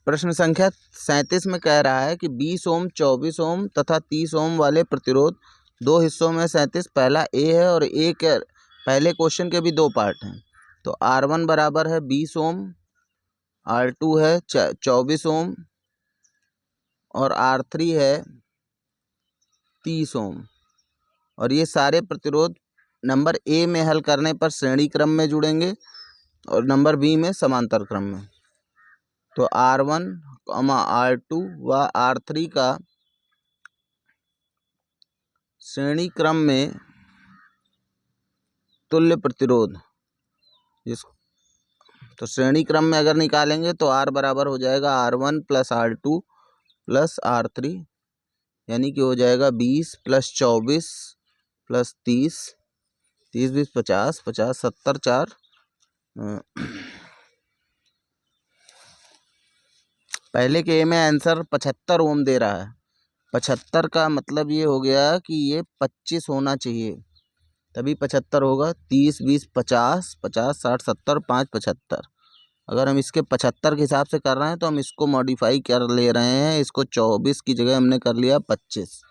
प्रश्न संख्या 37 में कह रहा है कि 20 ओम, 24 ओम तथा 30 ओम वाले प्रतिरोध दो हिस्सों में 37 पहला ए है और एक पहले क्वेश्चन के भी दो पार्ट हैं। तो R1 बराबर है 20 ओम, R2 है 24 ओम और R3 है 30 ओम। और ये सारे प्रतिरोध नंबर ए में हल करने पर श्रेणी क्रम में जुड़ेंगे और नंबर बी में समांतर क्रम में। तो R1, R2 व R3 का श्रेणी क्रम में तुल्य प्रतिरोध, तो श्रेणी क्रम में अगर निकालेंगे तो R बराबर हो जाएगा R1 plus R2 plus R3, यानी कि हो जाएगा 20 प्लस 24 प्लस 30, 30 20 50, 50 70 4 पहले के ए में आंसर 75 ओम दे रहा है। 75 का मतलब ये हो गया कि ये 25 होना चाहिए, तभी 75 होगा। 30 20 50, 50 60 70 5 75। अगर हम इसके 75 के हिसाब से कर रहे हैं तो हम इसको मॉडिफाई कर ले रहे हैं, इसको 24 की जगह हमने कर लिया 25।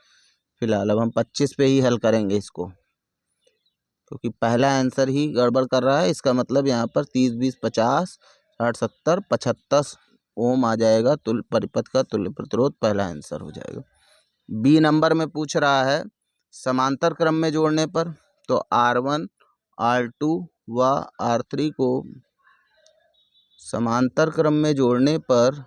फिलहाल अब हम 25 पे ही हल करेंगे इसको, क्योंकि पहला आंसर ही गड़बड़ कर रहा है। इसका मतलब यहाँ पर 30 20 50 60 70 75 ओम आ जाएगा परिपथ का तुल्य प्रतिरोध, पहला आंसर हो जाएगा। बी नंबर में पूछ रहा है समांतर क्रम में जोड़ने पर, तो R1 R2 व R3 को समांतर क्रम में जोड़ने पर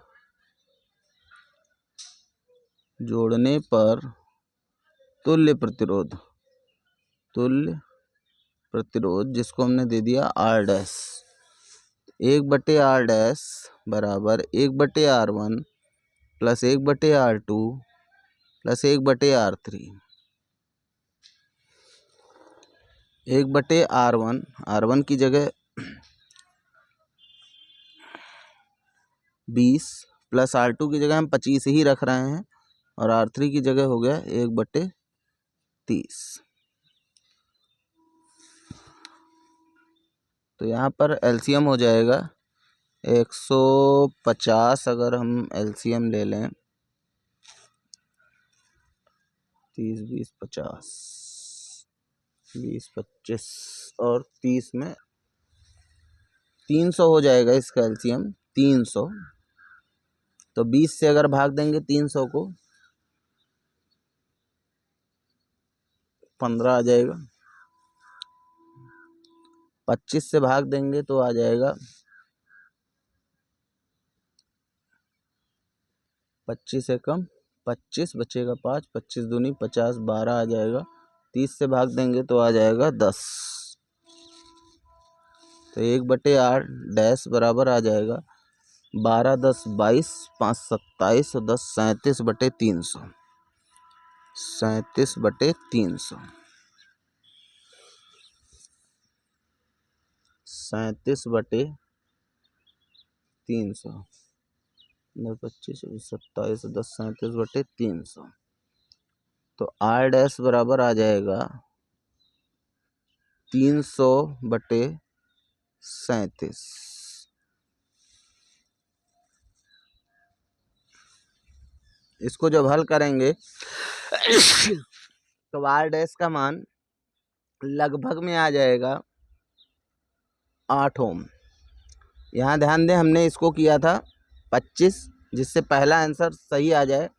तुल्य प्रतिरोध जिसको हमने दे दिया R डैश, 1/R डैश बराबर 1/R1 plus 1/R2 plus 1/R3। 1/R1, R1 की जगह 20 प्लस R2 की जगह हम 25 ही रख रहे हैं और R3 की जगह हो गया 1/30। तो यहाँ पर एलसीएम हो जाएगा 150। अगर हम एलसीएम ले लें 30 20 50, 20 25 और 30 में 300 हो जाएगा इसका एलसीएम 300। तो 20 से अगर भाग देंगे 300 को 15 आ जाएगा, 25 से भाग देंगे तो आ जाएगा 25 से कम 25 बचेगा 5, 25 दूनी 50 12 आ जाएगा। 30 से भाग देंगे तो आ जाएगा 10। तो 1/R डैश बराबर आ जाएगा 12 10 22 5 27 और 10 37/300, 37/300, 37/300, 25 27 10 37/300। तो R डैश बराबर आ जाएगा 300/37। इसको जब हल करेंगे तो R डैश का मान लगभग में आ जाएगा 8 ओम। यहाँ ध्यान दें हमने इसको किया था 25, जिससे पहला आंसर सही आ जाए,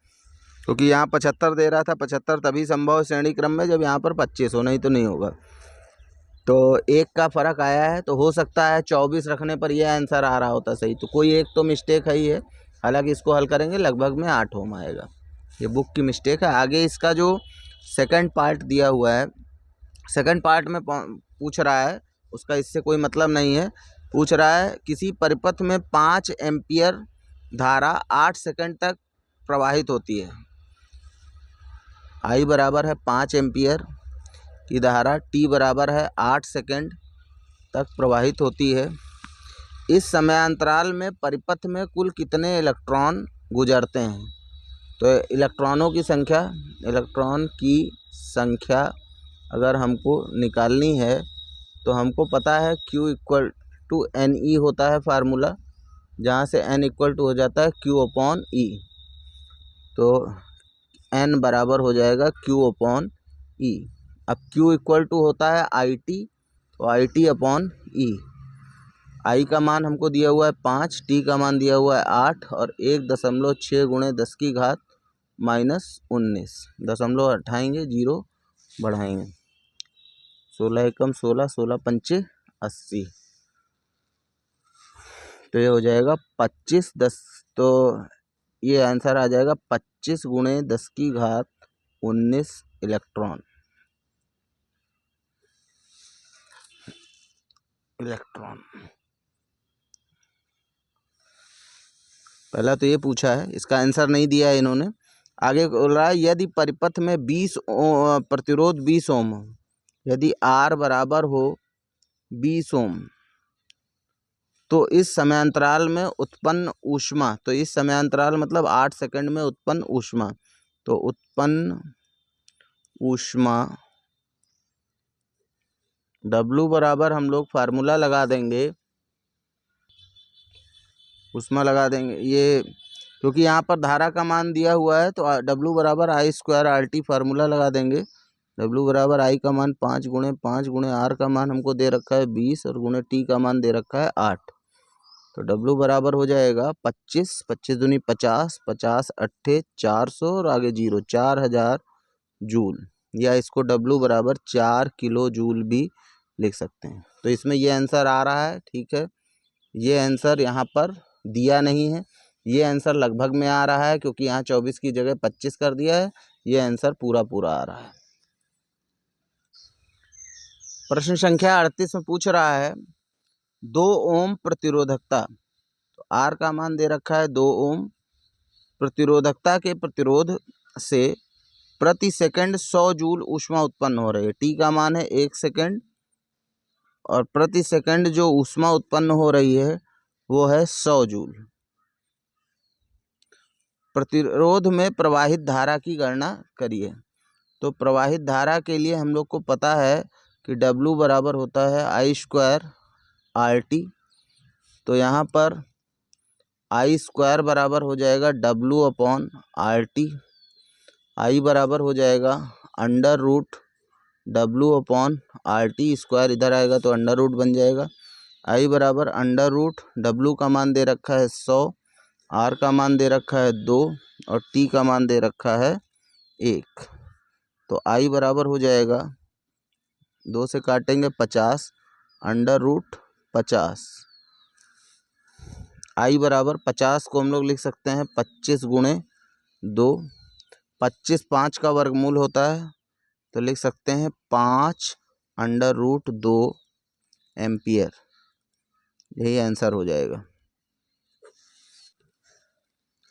क्योंकि यहाँ 75 दे रहा था। 75 तभी संभव है श्रेणी क्रम में जब यहाँ पर 25 हो, नहीं तो नहीं होगा। तो एक का फर्क आया है, तो हो सकता है 24 रखने पर यह आंसर आ रहा होता सही। तो कोई एक तो मिस्टेक है ही है, हालांकि इसको हल करेंगे लगभग में 8 ओम आएगा। ये बुक की मिस्टेक है। आगे इसका जो सेकंड पार्ट दिया हुआ है, सेकंड पार्ट में पूछ रहा है, उसका इससे कोई मतलब नहीं है। पूछ रहा है किसी परिपथ में 5 एम्पियर धारा 8 सेकंड तक प्रवाहित होती है। I बराबर है 5 एम्पियर की धारा, T बराबर है 8 सेकंड तक प्रवाहित होती है। इस समयांतराल में परिपथ में कुल कितने इलेक्ट्रॉन गुजरते हैं? तो इलेक्ट्रॉन की संख्या अगर हमको निकालनी है तो हमको पता है Q = NE होता है फार्मूला, जहाँ से n इक्वल टू हो जाता है Q अपॉन E। तो n बराबर हो जाएगा Q अपॉन E। अब Q इक्वल टू होता है IT, तो IT अपॉन E। I का मान हमको दिया हुआ है 5, T का मान दिया हुआ है 8 और 1.6 गुणे 10 की घात -19। दशमलव हटाएंगे, 0 बढ़ाएंगे। 16 एकम 16, 16 पंचे 80। तो ये हो जाएगा 25 10, तो ये आंसर आ जाएगा 25 गुणे 10 की घात 19 इलेक्ट्रॉन। पहला तो ये पूछा है, इसका आंसर नहीं दिया है इन्होंने। आगे बोल रहा है यदि परिपथ में 20 प्रतिरोध 20 ओम, यदि R बराबर हो 20 ओम, तो इस समयांतराल में उत्पन्न ऊष्मा, तो इस समयांतराल मतलब 8 सेकंड में उत्पन्न ऊष्मा, तो उत्पन्न ऊष्मा W बराबर हम लोग फार्मूला लगा देंगे, ऊष्मा लगा देंगे ये, क्योंकि यहाँ पर धारा का मान दिया हुआ है तो W बराबर I स्क्वायर RT फार्मूला लगा देंगे। W बराबर I का मान 5 गुणे R का मान हमको दे रखा है 20 और गुणे T का मान दे रखा है 8। तो W बराबर हो जाएगा 25, 25 दूनी 50, 50 अट्ठे 400 और आगे 0, 4000 जूल, या इसको W बराबर 4 किलो जूल भी लिख सकते हैं। तो इसमें ये आंसर आ रहा है, ठीक है। ये आंसर यहाँ पर दिया नहीं है, ये आंसर लगभग में आ रहा है क्योंकि यहाँ 24 की जगह 25 कर दिया है। ये आंसर पूरा पूरा आ रहा है। प्रश्न संख्या 38 में पूछ रहा है 2 ओम प्रतिरोधकता, तो R का मान दे रखा है 2 ओम, प्रतिरोधकता के प्रतिरोध से प्रति सेकंड 100 जूल ऊष्मा उत्पन्न हो रही है। T का मान है 1 सेकंड और प्रति सेकंड जो ऊष्मा उत्पन्न हो रही है वो है 100 जूल। प्रतिरोध में प्रवाहित धारा की गणना करिए। तो प्रवाहित धारा के लिए हम लोग को पता है कि W बराबर होता है I स्क्वायर RT। तो यहाँ पर I स्क्वायर बराबर हो जाएगा W अपॉन RT। I बराबर हो जाएगा under root W upon RT, square इधर आएगा तो अंडर रूट बन जाएगा। I बराबर अंडर रूट W का मान दे रखा है 100, R का मान दे रखा है 2 और T का मान दे रखा है 1। तो I बराबर हो जाएगा 2 से काटेंगे 50, अंडर रूट 50। I बराबर 50 को हम लोग लिख सकते हैं 25 गुणे 2, 25 5 का वर्गमूल होता है तो लिख सकते हैं 5 अंडर रूट 2 एम्पियर। यही आंसर हो जाएगा।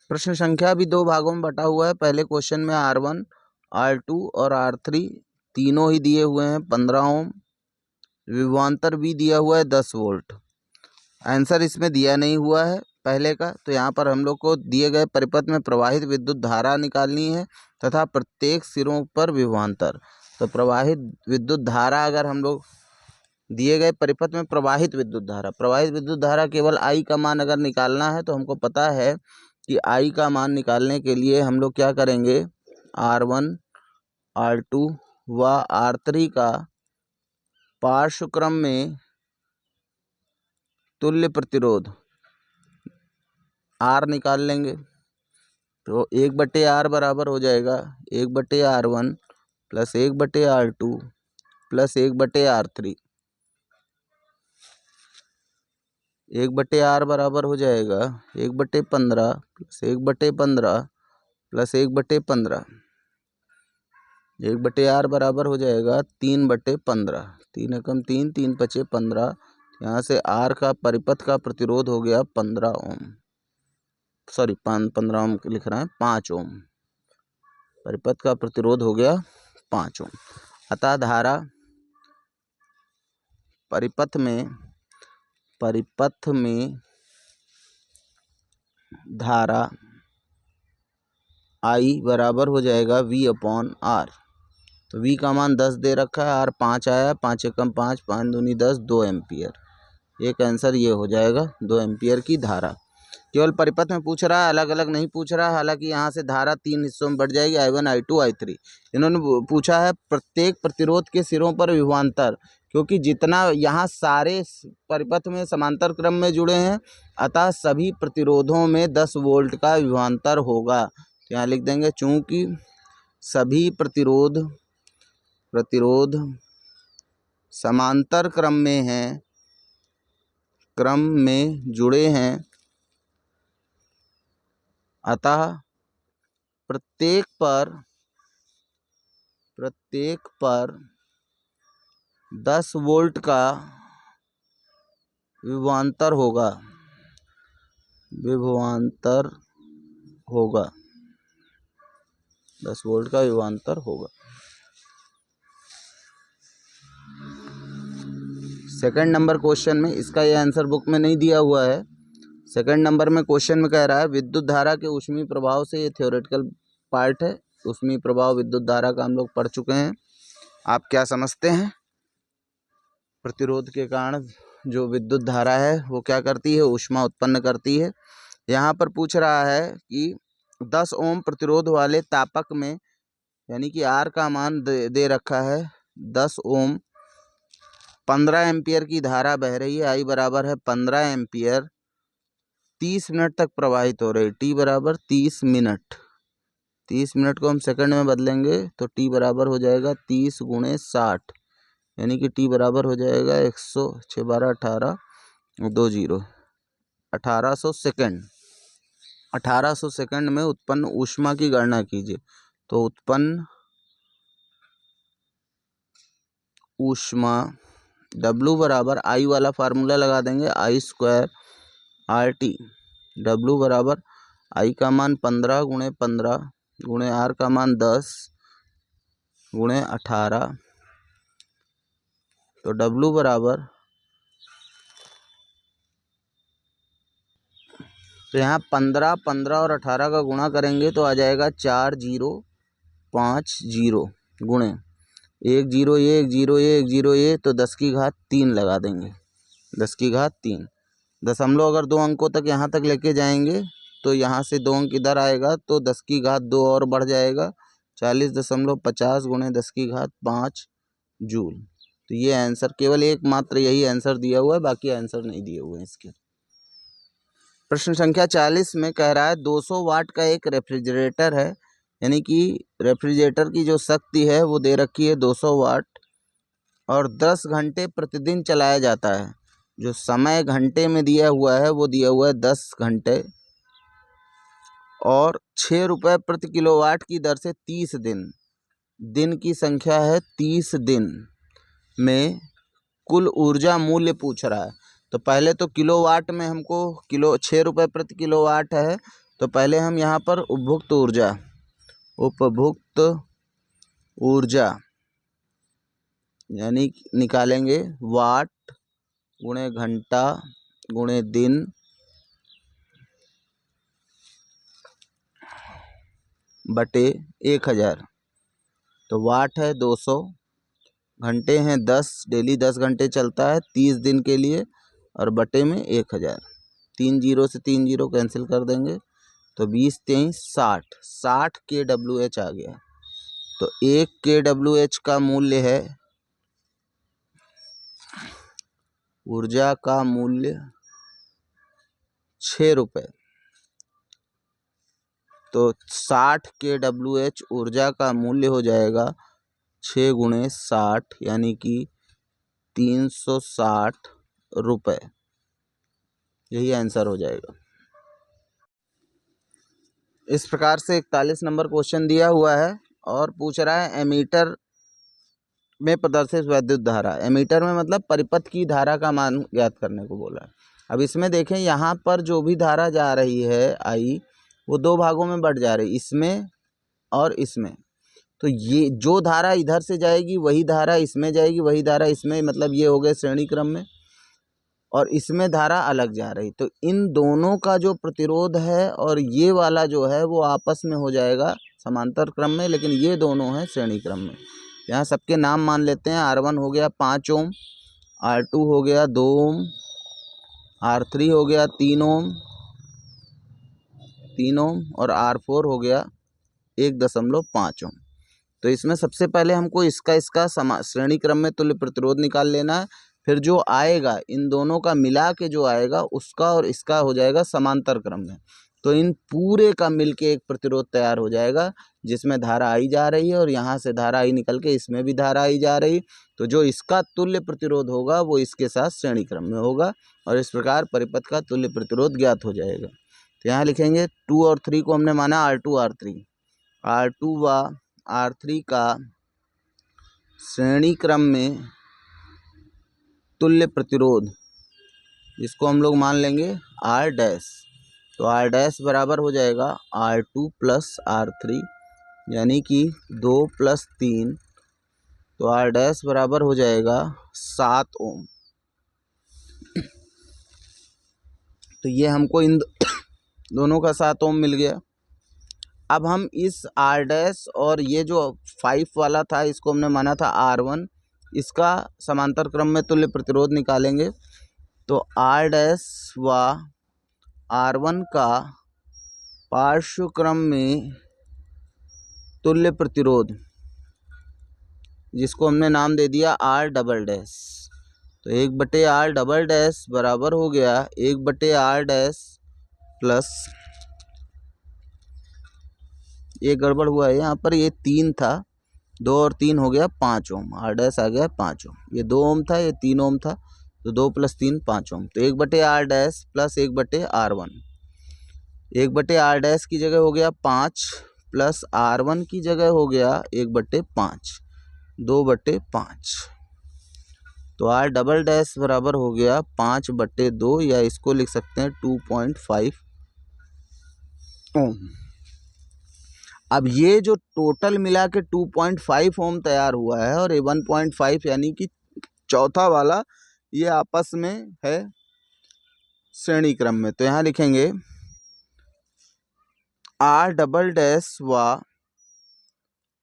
प्रश्न संख्या भी 2 भागों में बटा हुआ है। पहले क्वेश्चन में R1, R2 और R3 तीनों ही दिए हुए हैं 15 ओम, विभवांतर भी दिया हुआ है 10 वोल्ट। आंसर इसमें दिया नहीं हुआ है पहले का, तो यहाँ पर हम लोग को दिए गए परिपथ में प्रवाहित विद्युत धारा निकालनी है तथा प्रत्येक सिरों पर विभवांतर। तो प्रवाहित विद्युत धारा, अगर हम लोग दिए गए परिपथ में प्रवाहित विद्युत धारा केवल I का मान अगर निकालना है तो हमको पता है कि I का मान निकालने के लिए हम लोग क्या करेंगे, R1, R2 व R3 का पार्श्वक्रम में तुल्य प्रतिरोध R निकाल लेंगे। तो 1/R बराबर हो जाएगा 1/R1 plus 1/R2 plus 1/R3। 1/R बराबर हो जाएगा 1/15 प्लस 1/15 प्लस 1/15। 1/R बराबर हो जाएगा 3/15। 3 एकम 3, 3 पचे 15। यहाँ से R का परिपथ का प्रतिरोध हो गया 15 ओम, सॉरी 15 ओम लिख रहे हैं, 5 ओम। परिपथ का प्रतिरोध हो गया 5 ओम। अतः धारा परिपथ में धारा I बराबर हो जाएगा V अपॉन R। तो V का मान 10 दे रखा है, R 5 आया, 5 एकम 5, 5 दूनी 10, 2 एम्पियर। एक आंसर ये हो जाएगा 2 एम्पियर की धारा। केवल परिपथ में पूछ रहा है, अलग अलग नहीं पूछ रहा है। हालांकि यहाँ से धारा 3 हिस्सों में बढ़ जाएगी, I1 I2 I3। इन्होंने पूछा है प्रत्येक प्रतिरोध के सिरों पर विभवांतर, क्योंकि जितना यहाँ सारे परिपथ में समांतर क्रम में जुड़े हैं, अतः सभी प्रतिरोधों में 10 वोल्ट का विभवांतर होगा। तो यहाँ लिख देंगे चूंकि सभी प्रतिरोध समांतर क्रम में जुड़े हैं, अतः प्रत्येक पर 10 वोल्ट का विभवांतर होगा। 10 वोल्ट का विभवांतर होगा। सेकंड नंबर क्वेश्चन में, इसका ये आंसर बुक में नहीं दिया हुआ है। सेकंड नंबर में क्वेश्चन में कह रहा है विद्युत धारा के ऊष्मीय प्रभाव से, ये थ्योरेटिकल पार्ट है। ऊष्मीय प्रभाव विद्युत धारा का हम लोग पढ़ चुके हैं। आप क्या समझते हैं? प्रतिरोध के कारण जो विद्युत धारा है वो क्या करती है? ऊष्मा उत्पन्न करती है। यहाँ पर पूछ रहा है कि 10 ओम प्रतिरोध वाले तापक में, यानी कि R का मान दे रखा है 10 ओम, 15 एम्पियर की धारा बह रही है। I बराबर है 15 एम्पियर, 30 मिनट तक प्रवाहित हो रही। T बराबर 30 मिनट। 30 मिनट को हम सेकंड में बदलेंगे तो T बराबर हो जाएगा 30 × 60, यानी कि T बराबर हो जाएगा 100, 6 12 18 2 0 1800 सेकंड। 1800 सेकंड में उत्पन्न ऊष्मा की गणना कीजिए। तो उत्पन्न ऊष्मा W बराबर I वाला फार्मूला लगा देंगे, I² RT। W बराबर I का मान 15 × 15 × R का मान 10 × 18। तो W बराबर, तो यहाँ 15 और 18 का गुणा करेंगे तो आ जाएगा 4050 गुणे 1 0 1 0 1 0 1, तो 10 की घात 3 लगा देंगे। 10 की घात 3 दशमलव अगर 2 अंकों तक यहाँ तक लेके जाएंगे तो यहाँ से 2 अंक इधर आएगा तो 10 की घात 2 और बढ़ जाएगा, 40.50 × 10 की घात 5 जूल। तो ये आंसर, केवल एकमात्र यही आंसर दिया हुआ है, बाकी आंसर नहीं दिए हुए हैं इसके। प्रश्न संख्या 40 में कह रहा है 200 वाट का एक रेफ्रिजरेटर है, यानी कि रेफ्रिजरेटर की जो शक्ति है वो दे रखी है 200 वाट, और 10 घंटे प्रतिदिन चलाया जाता है। जो समय घंटे में दिया हुआ है वो दिया हुआ है 10 घंटे, और 6 रुपये प्रति किलोवाट की दर से 30 दिन की संख्या है, 30 दिन में कुल ऊर्जा मूल्य पूछ रहा है। तो पहले तो किलोवाट में हमको 6 रुपये प्रति किलोवाट है, तो पहले हम यहाँ पर उपभुक्त ऊर्जा यानी निकालेंगे, वाट गुणे घंटा गुणे दिन बटे 1000। तो वाट है 200, घंटे हैं 10, डेली 10 घंटे चलता है 30 दिन के लिए, और बटे में 1000। 3 0 से 3 0 कैंसिल कर देंगे तो 20 23 60 kWh आ गया। तो 1 kWh का मूल्य है, ऊर्जा का मूल्य 6 रुपये। तो 60 kWh ऊर्जा का मूल्य हो जाएगा 6 × 60, यानी कि 360 रुपये। यही आंसर हो जाएगा। इस प्रकार से 41 नंबर क्वेश्चन दिया हुआ है और पूछ रहा है एमीटर में प्रदर्शित विद्युत धारा। एमीटर में मतलब परिपथ की धारा का मान ज्ञात करने को बोला है। अब इसमें देखें, यहाँ पर जो भी धारा जा रही है आई, वो 2 भागों में बढ़ जा रही, इसमें और इसमें। तो ये जो धारा इधर से जाएगी वही धारा इसमें जाएगी, वही धारा इसमें, मतलब ये हो गए श्रेणी क्रम में, और इसमें धारा अलग जा रही। तो इन दोनों का जो प्रतिरोध है और ये वाला जो है वो आपस में हो जाएगा समांतर क्रम में, लेकिन ये दोनों हैं श्रेणी क्रम में। यहाँ सबके नाम मान लेते हैं। R1 हो गया 5 ओम, R2 हो गया 2 ओम, R3 हो गया 3 ओम, 3 ओम और R4 हो गया 1.5 ओम। तो इसमें सबसे पहले हमको इसका श्रेणी क्रम में तुल्य प्रतिरोध निकाल लेना है। फिर जो आएगा इन दोनों का मिला के जो आएगा उसका और इसका हो जाएगा समांतर क्रम में। तो इन पूरे का मिलके एक प्रतिरोध तैयार हो जाएगा जिसमें धारा आई जा रही है और यहाँ से धारा आई निकल के इसमें भी धारा आई जा रही। तो जो इसका तुल्य प्रतिरोध होगा वो इसके साथ श्रेणी क्रम में होगा और इस प्रकार परिपथ का तुल्य प्रतिरोध ज्ञात हो जाएगा। तो यहाँ लिखेंगे 2 और 3 को हमने माना R2 R3, R2 व R3 का श्रेणी क्रम में तुल्य प्रतिरोध जिसको हम लोग मान लेंगे R डैश। तो R डैश बराबर हो जाएगा R2 प्लस R3 यानी कि 2 प्लस 3। तो R डैश बराबर हो जाएगा 7 ओम। तो ये हमको इन दोनों का 7 ओम मिल गया। अब हम इस R डैश और ये जो 5 वाला था इसको हमने माना था R1, इसका समांतर क्रम में तुल्य प्रतिरोध निकालेंगे। तो R डैश व R1 का पार्श्व क्रम में तुल्य प्रतिरोध जिसको हमने नाम दे दिया R डबल डैश। तो 1/R डबल डैश बराबर हो गया 1/R डैश प्लस, ये गड़बड़ हुआ है यहाँ पर, ये 3 था, 2 और 3 हो गया 5 ओम। R डैश आ गया 5 ओम, ये 2 ओम था, ये 3 ओम था, तो 2 + 3 5 ओम। तो 1/R dash plus 1/R1, 1/R dash की जगह हो गया 5 प्लस R1 की जगह हो गया 1/5, 2/5। तो R डबल डैश बराबर हो गया 5/2 या इसको लिख सकते हैं 2.5 ओम। अब ये जो टोटल मिला के 2.5 ओम तैयार हुआ है और ये 1.5 यानी कि चौथा वाला ये आपस में है श्रेणी क्रम में। तो यहाँ लिखेंगे R डबल डैश व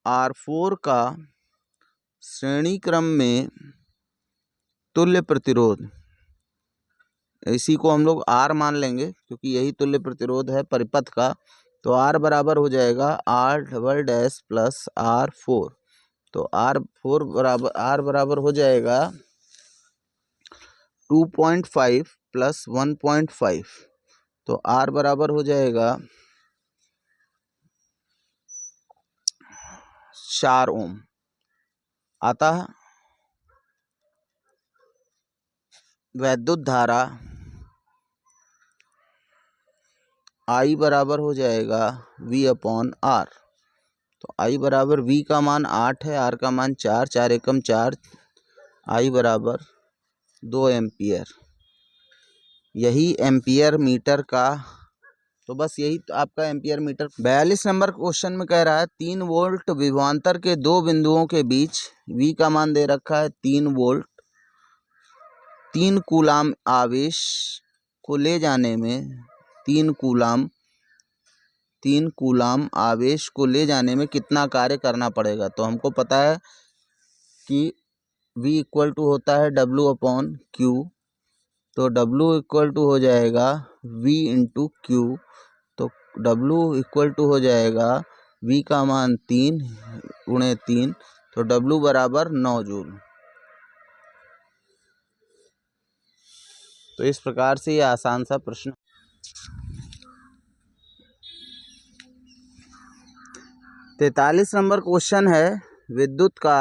R4 का श्रेणी क्रम में तुल्य प्रतिरोध, इसी को हम लोग R मान लेंगे क्योंकि यही तुल्य प्रतिरोध है परिपथ का। तो R बराबर हो जाएगा R double dash plus R4। तो R बराबर हो जाएगा 2.5 प्लस 1.5। तो R बराबर हो जाएगा 4 ओम आता है। वैद्युत धारा I बराबर हो जाएगा V/R। तो I बराबर V का मान 8 है, R का मान 4, 4 एकम 4, I बराबर 2 एम्पियर। यही एम्पियर मीटर का, तो बस यही तो आपका एम्पियर मीटर। 42 नंबर क्वेश्चन में कह रहा है 3 वोल्ट विभवांतर के दो बिंदुओं के बीच V का मान दे रखा है 3 वोल्ट, 3 कूलाम आवेश को ले जाने में 3 कूलाम आवेश को ले जाने में कितना कार्य करना पड़ेगा। तो हमको पता है कि V इक्वल टू होता है W/Q। तो W इक्वल टू हो जाएगा V × Q। तो W इक्वल टू हो जाएगा V का मान 3 × 3, तो W बराबर 9 जूल। तो इस प्रकार से ये आसान सा प्रश्न। 43 नंबर क्वेश्चन है विद्युत का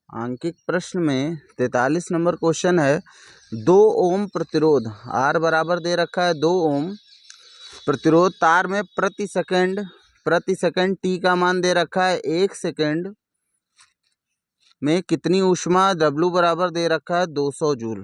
आंकिक प्रश्न में। 43 नंबर क्वेश्चन है 2 ओम प्रतिरोध, R बराबर दे रखा है 2 ओम प्रतिरोध तार में प्रति सेकंड T का मान दे रखा है 1 सेकंड में कितनी ऊष्मा, W बराबर दे रखा है 200 जूल।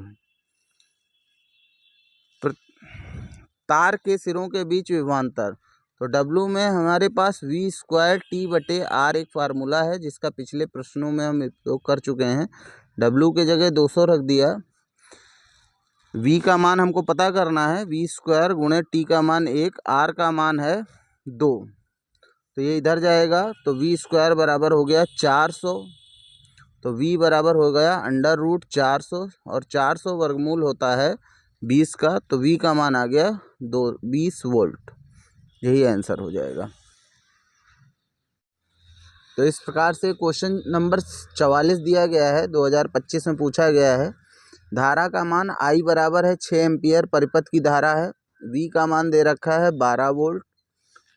तार के सिरों के बीच विभवांतर, तो W में हमारे पास V² T/R एक फार्मूला है जिसका पिछले प्रश्नों में हम उपयोग कर चुके हैं। W के जगह 200 रख दिया। V का मान हमको पता करना है, V² × T का मान 1, R का मान है 2, तो ये इधर जाएगा। तो V² बराबर हो गया 400। तो V बराबर हो गया √400 और 400 वर्गमूल होता है 20 का, तो V का मान आ गया 20 वोल्ट। यही आंसर हो जाएगा। तो इस प्रकार से क्वेश्चन नंबर 44 दिया गया है, 2025 में पूछा गया है। धारा का मान I बराबर है 6 एम्पियर परिपथ की धारा है। V का मान दे रखा है 12 वोल्ट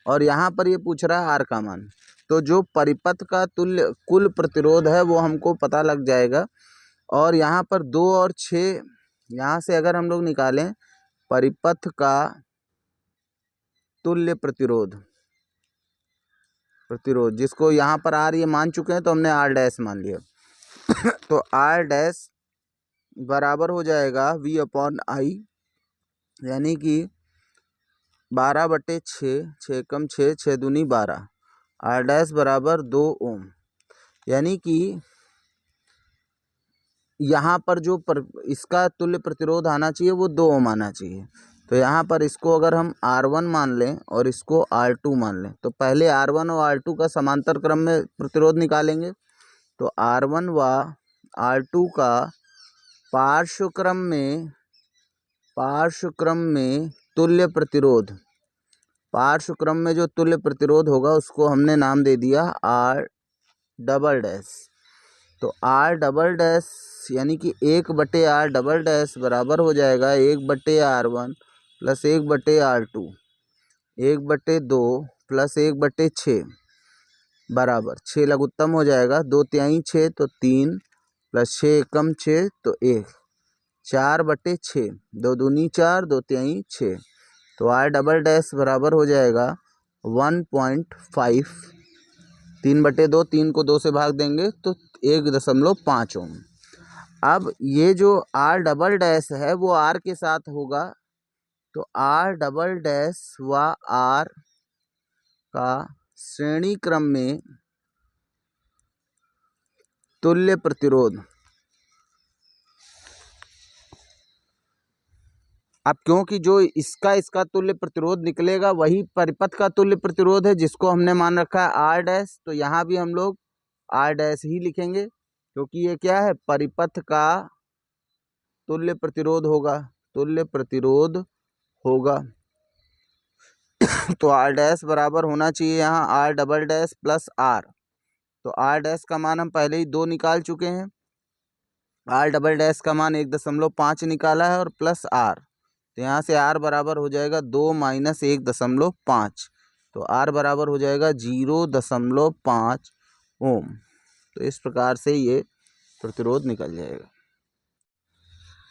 और यहाँ पर ये पूछ रहा है R का मान। तो जो परिपथ का तुल्य कुल प्रतिरोध है वो हमको पता लग जाएगा। और यहाँ पर 2 और 6 यहाँ से अगर हम लोग निकालें परिपथ का तुल्य प्रतिरोध जिसको यहाँ पर R ये मान चुके हैं तो हमने R डैश मान लिया। तो R डैश बराबर हो जाएगा V अपॉन I, यानी कि 12/6, 6 कम 6, 6 दूनी 12। R डैश बराबर 2 ओम, यानी कि यहाँ पर जो इसका तुल्य प्रतिरोध आना चाहिए वो 2 ओम आना चाहिए। तो यहाँ पर इसको अगर हम R1 मान लें और इसको R2 मान लें, तो पहले R1 और R2 का समांतर क्रम में प्रतिरोध निकालेंगे। तो R1 व R2 का पार्श्व क्रम में तुल्य प्रतिरोध, पार्श्व क्रम में जो तुल्य प्रतिरोध होगा उसको हमने नाम दे दिया R डबल डैश। तो R डबल डैश यानी कि 1/R डबल डैश बराबर हो जाएगा 1/R1 प्लस 1/R2, 1/2 प्लस 1/6 बराबर 6 लघुत्तम हो जाएगा। 2 तिहाई 6 तो 3 प्लस 6 एकम 6 तो 1, 4/6, 2 दूनी 4, 2 तिहाई 6। तो R डबल डैश बराबर हो जाएगा 1.5, 3/2, 3 को 2 से भाग देंगे तो 1.5 ओम। अब ये जो R डबल डैश है वो R के साथ होगा, तो R डबल डैश व R का श्रेणी क्रम में तुल्य प्रतिरोध। अब क्योंकि जो इसका तुल्य प्रतिरोध निकलेगा वही परिपथ का तुल्य प्रतिरोध है जिसको हमने मान रखा है R डैश, तो यहाँ भी हम लोग R डैश ही लिखेंगे क्योंकि ये क्या है, परिपथ का तुल्य प्रतिरोध होगा। तो R डैश बराबर होना चाहिए यहाँ R double dash plus R। तो R डैश का मान हम पहले ही 2 निकाल चुके हैं, R डबल डैश का मान 1.5 निकाला है और प्लस R। तो यहाँ से R बराबर हो जाएगा 2 माइनस 1.5, तो R बराबर हो जाएगा 0.5 ओम। तो इस प्रकार से ये प्रतिरोध निकल जाएगा।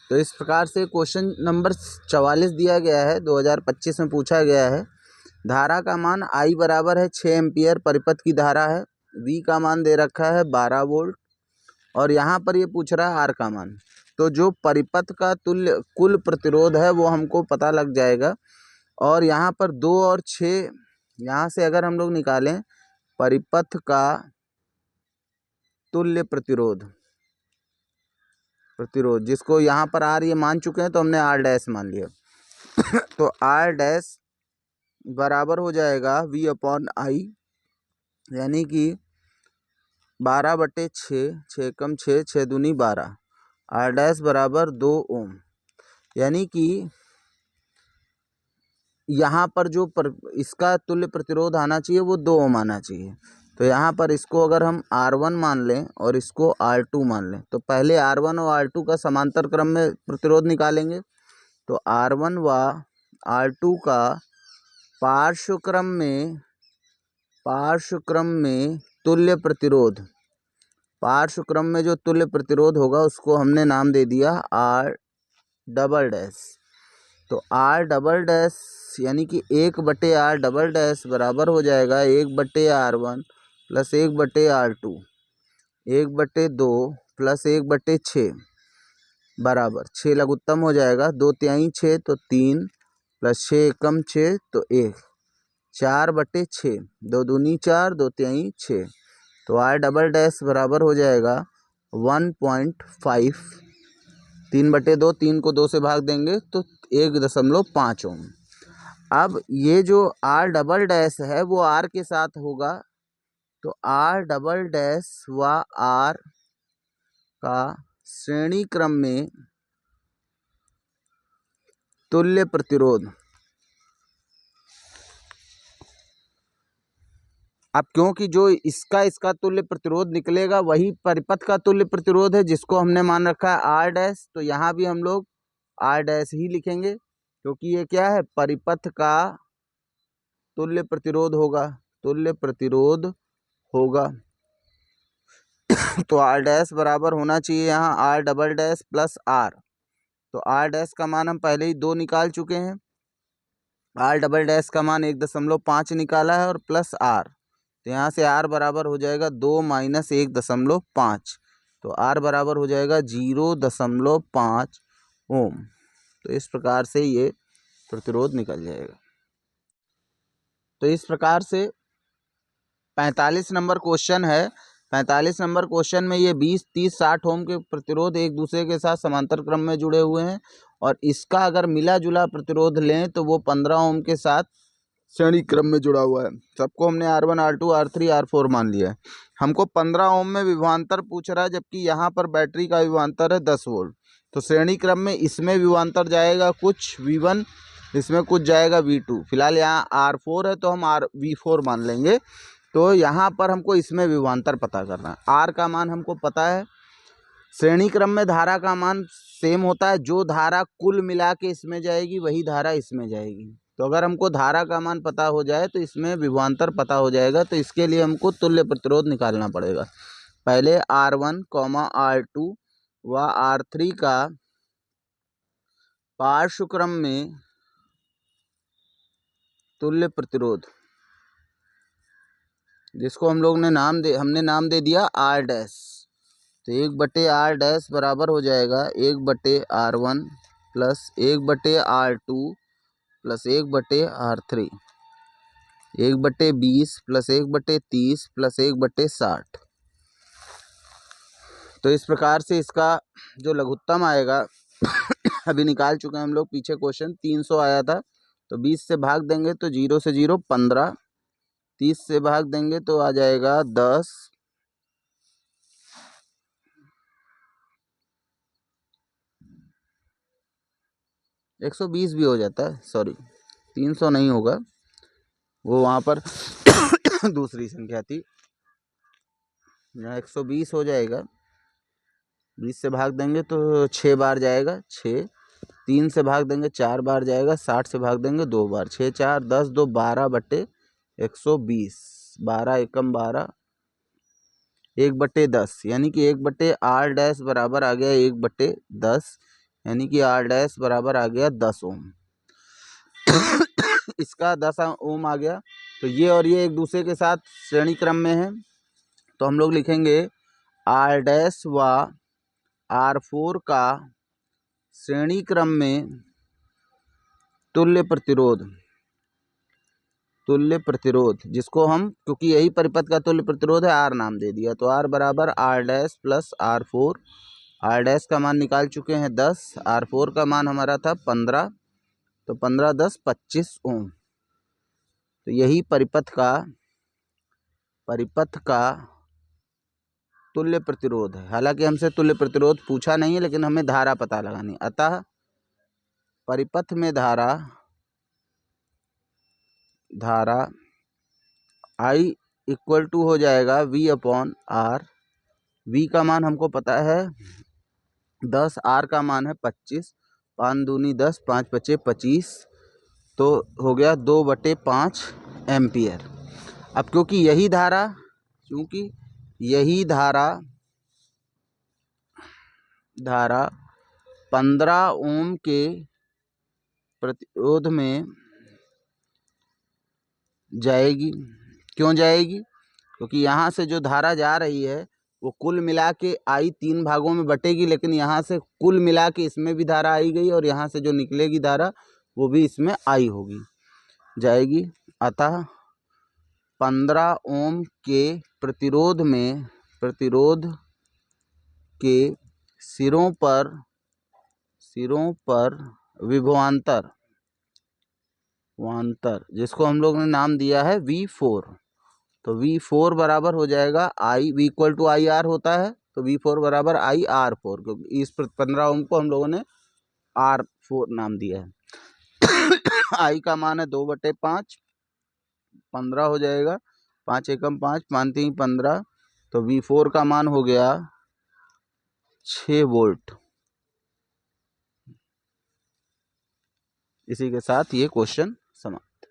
तो इस प्रकार से क्वेश्चन नंबर 44 दिया गया है, 2025 में पूछा गया है। धारा का मान I बराबर है 6 एम्पियर परिपथ की धारा है। V का मान दे रखा है 12 वोल्ट और यहाँ पर ये पूछ रहा है R का मान। तो जो परिपथ का तुल्य कुल प्रतिरोध है वो हमको पता लग जाएगा। और यहाँ पर 2 और 6 यहाँ से अगर हम लोग निकालें परिपथ का तुल्य प्रतिरोध जिसको यहाँ पर R ये मान चुके हैं तो हमने R डैश मान लिया। तो R डैश बराबर हो जाएगा V अपॉन I, यानी कि 12/6, 6 कम 6, 6 दूनी 12। R डैश बराबर 2 ओम, यानी कि यहाँ पर जो इसका तुल्य प्रतिरोध आना चाहिए वो 2 ओम आना चाहिए। तो यहाँ पर इसको अगर हम R1 मान लें और इसको R2 मान लें, तो पहले R1 और R2 का समांतर क्रम में प्रतिरोध निकालेंगे। तो R1 व R2 का पार्श्व क्रम में तुल्य प्रतिरोध, पार्श्व क्रम में जो तुल्य प्रतिरोध होगा उसको हमने नाम दे दिया R डबल डैश। तो R डबल डैश यानी कि 1/R डबल डैश बराबर हो जाएगा 1/R1 प्लस 1/R2, 1/2 प्लस 1/6 बराबर 6 लघुत्तम हो जाएगा। 2 तिहाई 6 तो 3 प्लस 6 एकम 6 तो 1, 4/6, 2 दूनी 4, 2 तिहाई 6। तो R डबल डैश बराबर हो जाएगा 1.5, 3/2, 3 को 2 से भाग देंगे तो 1.5 ओम। अब ये जो R डबल डैश है वो R के साथ होगा, तो R डबल डैश व R का श्रेणी क्रम में तुल्य प्रतिरोध। अब क्योंकि जो इसका तुल्य प्रतिरोध निकलेगा वही परिपथ का तुल्य प्रतिरोध है, जिसको हमने मान रखा है आर डैश, तो यहाँ भी हम लोग आर डैश ही लिखेंगे, क्योंकि ये क्या है, परिपथ का तुल्य प्रतिरोध होगा, तुल्य प्रतिरोध होगा। तो आर डैश बराबर होना चाहिए यहाँ R double dash plus R. तो आर डैश का मान हम पहले ही 2 निकाल चुके हैं, आर डबल डैश का मान 1.5 निकाला है और प्लस आर, तो यहाँ से आर बराबर हो जाएगा 2 माइनस 1.5, तो आर बराबर हो जाएगा 0.5 ओम। तो इस प्रकार से ये प्रतिरोध निकल जाएगा। तो इस प्रकार से 45 नंबर क्वेश्चन है। 45 नंबर क्वेश्चन में ये 20, 30, 60 ओम के प्रतिरोध एक दूसरे के साथ समांतर क्रम में जुड़े हुए हैं, और इसका अगर मिला जुला प्रतिरोध लें तो वो 15 ओम के साथ श्रेणी क्रम में जुड़ा हुआ है। सबको हमने R1, R2, R3, R4 मान लिया है। हमको 15 ओम में विभवांतर पूछ रहा है, जबकि यहाँ पर बैटरी का विभवांतर है 10 वोल्ट। तो श्रेणी क्रम में इसमें विभवांतर जाएगा कुछ V1, इसमें कुछ जाएगा V2। फिलहाल यहाँ R4 है तो हम V4 मान लेंगे। तो यहाँ पर हमको इसमें विभवांतर पता करना है। R का मान हमको पता है, श्रेणी क्रम में धारा का मान सेम होता है, जो धारा कुल मिला के इसमें जाएगी वही धारा इसमें जाएगी। तो अगर हमको धारा का मान पता हो जाए तो इसमें विभवांतर पता हो जाएगा। तो इसके लिए हमको तुल्य प्रतिरोध निकालना पड़ेगा। पहले R1, R2 व R3 का पार्श्व क्रम में तुल्य प्रतिरोध, जिसको हम लोग ने हमने नाम दे दिया R डैश। तो 1/R डैश बराबर हो जाएगा 1/R1 plus 1/R2 plus 1/R3, 1/20 plus 1/30 plus 1/60। तो इस प्रकार से इसका जो लघुत्तम आएगा अभी निकाल चुके हैं हम लोग, पीछे क्वेश्चन 300 आया था, तो 20 से भाग देंगे तो 0 से 0 15, 30 से भाग देंगे तो आ जाएगा 10, 120 भी हो जाता है, सॉरी 300 नहीं होगा, वो वहाँ पर दूसरी संख्या थी। यहाँ 120 हो जाएगा, 20 से भाग देंगे तो 6 बार जाएगा 6, 3 से भाग देंगे 4 बार जाएगा, 60 से भाग देंगे 2 बार, 6 4 10 2 12/120, 12 एकम 12, 1/10, यानी कि 1/R डैश बराबर आ गया 1/10, यानी कि R डैश बराबर आ गया 10 ओम। इसका 10 ओम आ गया। तो ये और ये एक दूसरे के साथ श्रेणी क्रम में है, तो हम लोग लिखेंगे R डैश व R4 का श्रेणी क्रम में तुल्य प्रतिरोध, जिसको हम, क्योंकि यही परिपथ का तुल्य प्रतिरोध है, R नाम दे दिया। तो R बराबर R dash plus R4, R dash का मान निकाल चुके हैं 10, R4 का मान हमारा था 15, तो 15 10 25 ओम। तो यही परिपथ का तुल्य प्रतिरोध है। हालांकि हमसे तुल्य प्रतिरोध पूछा नहीं है, लेकिन हमें धारा पता लगानी। अतः परिपथ में धारा I इक्वल टू हो जाएगा V/R। V का मान हमको पता है 10, R का मान है 25, 5 दूनी 10, 5 पचे 25, तो हो गया 2/5 एम्पियर। अब क्योंकि यही धारा 15 ओम के प्रतिरोध में जाएगी। क्यों जाएगी? क्योंकि यहाँ से जो धारा जा रही है वो कुल मिला के I 3 भागों में बटेगी, लेकिन यहाँ से कुल मिला के इसमें भी धारा आई गई, और यहाँ से जो निकलेगी धारा वो भी इसमें आई होगी, जाएगी। अतः 15 ओम के प्रतिरोध के सिरों पर विभवांतर, जिसको हम लोग ने नाम दिया है V4। तो V4 बराबर हो जाएगा V इक्वल टू IR होता है, तो V4 बराबर IR4, क्योंकि इस 15 ओम को हम लोगों ने R4 नाम दिया है। आई का मान है 2/5, 15 हो जाएगा। 5 एकम 5, 5 3 15, तो V4 का मान हो गया 6 वोल्ट। इसी के साथ ये क्वेश्चन समाप्त।